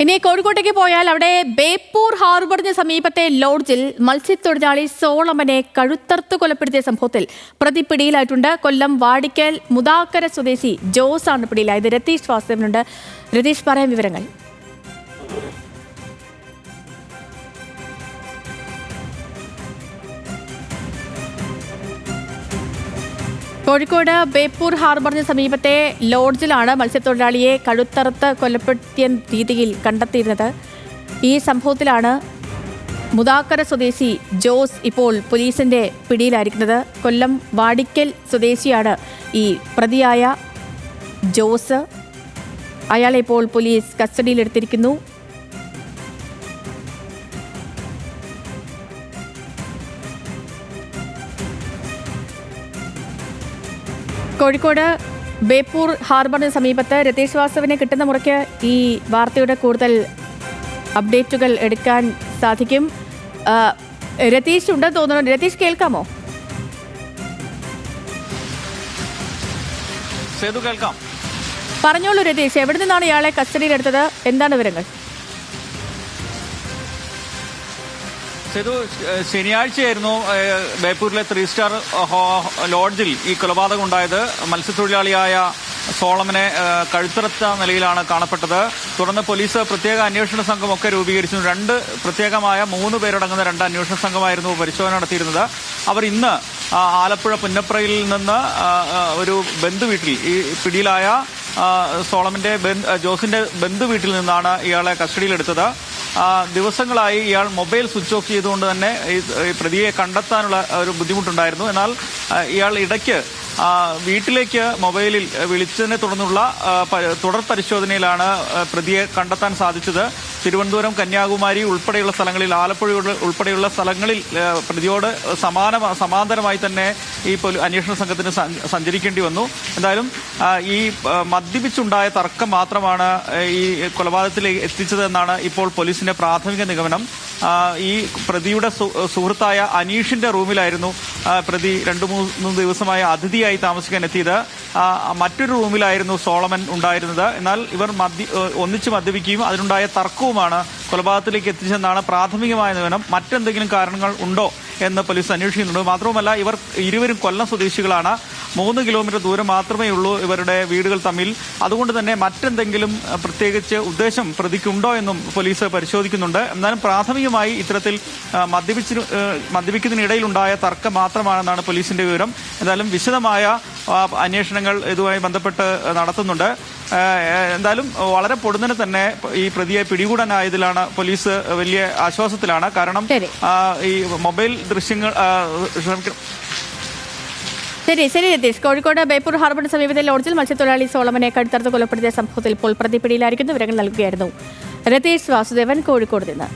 ഇനി കോഴിക്കോട്ടേക്ക് പോയാൽ അവിടെ ബേപ്പൂർ ഹാർബറിന് സമീപത്തെ ലോഡ്ജിൽ മത്സ്യത്തൊഴിലാളി സോളമനെ കഴുത്തറുത്ത് കൊലപ്പെടുത്തിയ സംഭവത്തിൽ പ്രതി പിടിയിലായിട്ടുണ്ട്. കൊല്ലം വാടിക്കൽ മുതാക്കര സ്വദേശി ജോസ് ആണ് പിടിയിലായത്. രതീഷ് വാസുദേവനുണ്ട്. രതീഷ്, പറയാൻ വിവരങ്ങൾ. കോഴിക്കോട് ബേപ്പൂർ ഹാർബറിന് സമീപത്തെ ലോഡ്ജിലാണ് മത്സ്യത്തൊഴിലാളിയെ കഴുത്തറുത്ത് കൊലപ്പെടുത്തിയ രീതിയിൽ കണ്ടെത്തിയിരുന്നത്. ഈ സംഭവത്തിലാണ് മുതാക്കര സ്വദേശി ജോസ് ഇപ്പോൾ പോലീസിന്റെ പിടിയിലായിരിക്കുന്നത്. കൊല്ലം വാടിക്കൽ സ്വദേശിയാണ് ഈ പ്രതിയായ ജോസ്. അയാളെ ഇപ്പോൾ പോലീസ് കസ്റ്റഡിയിലെടുത്തിരിക്കുന്നു. കോഴിക്കോട് ബേപ്പൂർ ഹാർബറിന് സമീപത്ത് രതീഷ് വാസുവിനെ കിട്ടുന്ന മുറയ്ക്ക് ഈ വാർത്തയുടെ കൂടുതൽ അപ്ഡേറ്റുകൾ എടുക്കാൻ സാധിക്കും. രതീഷ് ഉണ്ടെന്ന് തോന്നുന്നു. രതീഷ്, കേൾക്കാമോ? കേൾക്കാം. പറഞ്ഞോളൂ രതീഷ്, എവിടെ നിന്നാണ് ഇയാളെ കസ്റ്റഡിയിലെടുത്തത്? എന്താണ് വിവരങ്ങൾ? ശനിയാഴ്ചയായിരുന്നു ബേപ്പൂരിലെ 3 സ്റ്റാർ ലോഡ്ജിൽ ഈ കൊലപാതകം ഉണ്ടായത്. മത്സ്യത്തൊഴിലാളിയായ സോളമനെ കഴുത്തറത്ത നിലയിലാണ് കാണപ്പെട്ടത്. തുടർന്ന് പോലീസ് പ്രത്യേക അന്വേഷണ സംഘമൊക്കെ രൂപീകരിച്ചു. പ്രത്യേകമായ 3 പേരടങ്ങുന്ന 2 അന്വേഷണ സംഘമായിരുന്നു പരിശോധന നടത്തിയിരുന്നത്. അവർ ഇന്ന് ആലപ്പുഴ പുന്നപ്രയിൽ നിന്ന് ഒരു ബന്ധുവീട്ടിൽ, ഈ പിടിയിലായ ജോസിന്റെ ബന്ധുവീട്ടിൽ നിന്നാണ് ഇയാളെ കസ്റ്റഡിയിലെടുത്തത്. ദിവസങ്ങളായി ഇയാൾ മൊബൈൽ സ്വിച്ച് ഓഫ് ചെയ്തുകൊണ്ട് തന്നെ ഈ പ്രതിയെ കണ്ടെത്താനുള്ള ഒരു ബുദ്ധിമുട്ടുണ്ടായിരുന്നു. എന്നാൽ ഇയാൾ ഇടയ്ക്ക് വീട്ടിലേക്ക് മൊബൈലിൽ വിളിച്ചതിനെ തുടർന്നുള്ള തുടർ പരിശോധനയിലാണ് പ്രതിയെ കണ്ടെത്താൻ സാധിച്ചത്. തിരുവനന്തപുരം, കന്യാകുമാരി ഉൾപ്പെടെയുള്ള സ്ഥലങ്ങളിൽ, ആലപ്പുഴ ഉൾപ്പെടെയുള്ള സ്ഥലങ്ങളിൽ പ്രതിയോട് സമാന്തരമായി തന്നെ ഈ അന്വേഷണ സംഘത്തിന് സഞ്ചരിക്കേണ്ടി വന്നു. എന്തായാലും ഈ മദ്യപിച്ചുണ്ടായ തർക്കം മാത്രമാണ് ഈ കൊലപാതകത്തിൽ എത്തിച്ചതെന്നാണ് ഇപ്പോൾ പോലീസിന്റെ പ്രാഥമിക നിഗമനം. ഈ പ്രതിയുടെ സുഹൃത്തായ അനീഷിന്റെ റൂമിലായിരുന്നു പ്രതി 2-3 ദിവസമായി അതിഥിയായി താമസിക്കാൻ എത്തിയത്. മറ്റൊരു റൂമിലായിരുന്നു സോളമൻ ഉണ്ടായിരുന്നത്. എന്നാൽ ഇവർ ഒന്നിച്ച് മദ്യപിക്കുകയും അതിനുണ്ടായ തർക്കവുമാണ് കൊലപാതകത്തിലേക്ക് എത്തിച്ചതെന്നാണ് പ്രാഥമികമായ നിഗമനം. മറ്റെന്തെങ്കിലും കാരണങ്ങൾ ഉണ്ടോ എന്ന് പോലീസ് അന്വേഷിക്കുന്നുണ്ട്. മാത്രവുമല്ല, ഇവർ ഇരുവരും കൊല്ലം സ്വദേശികളാണ്. 3 കിലോമീറ്റർ ദൂരം മാത്രമേ ഉള്ളൂ ഇവരുടെ വീടുകൾ തമ്മിൽ. അതുകൊണ്ട് തന്നെ മറ്റെന്തെങ്കിലും പ്രത്യേകിച്ച് ഉദ്ദേശം പ്രതിക്കുണ്ടോ എന്നും പോലീസ് പരിശോധിക്കുന്നുണ്ട്. എന്നാലും പ്രാഥമികമായി ഇത്തരത്തിൽ മദ്യപിക്കുന്നതിനിടയിലുണ്ടായ തർക്കം മാത്രമാണെന്നാണ് പോലീസിന്റെ വിവരം. എന്തായാലും വിശദമായ അന്വേഷണങ്ങൾ ഇതുമായി ബന്ധപ്പെട്ട് നടത്തുന്നുണ്ട്. എന്തായാലും വളരെ പൊടുന്നനെ തന്നെ ഈ പ്രതിയെ പിടികൂടാനായതിലാണ് പോലീസ് വലിയ ആശ്വാസത്തിലാണ്. കാരണം ഈ മൊബൈൽ ദൃശ്യങ്ങൾ ശരി രതീഷ്. കോഴിക്കോട് ബേപ്പൂർ ഹാർബറിന് സമീപത്തെ ലോഡ്ജിൽ മത്സ്യത്തൊഴിലാളി സോളമനെ കഴുത്തറുത്ത് കൊലപ്പെടുത്തിയ സംഭവത്തിൽ ഇപ്പോൾ പ്രതി പിടിയിലായിരിക്കുന്നു. വിവരങ്ങൾ നൽകുകയായിരുന്നു രതീഷ് വാസുദേവൻ കോഴിക്കോട് നിന്ന്.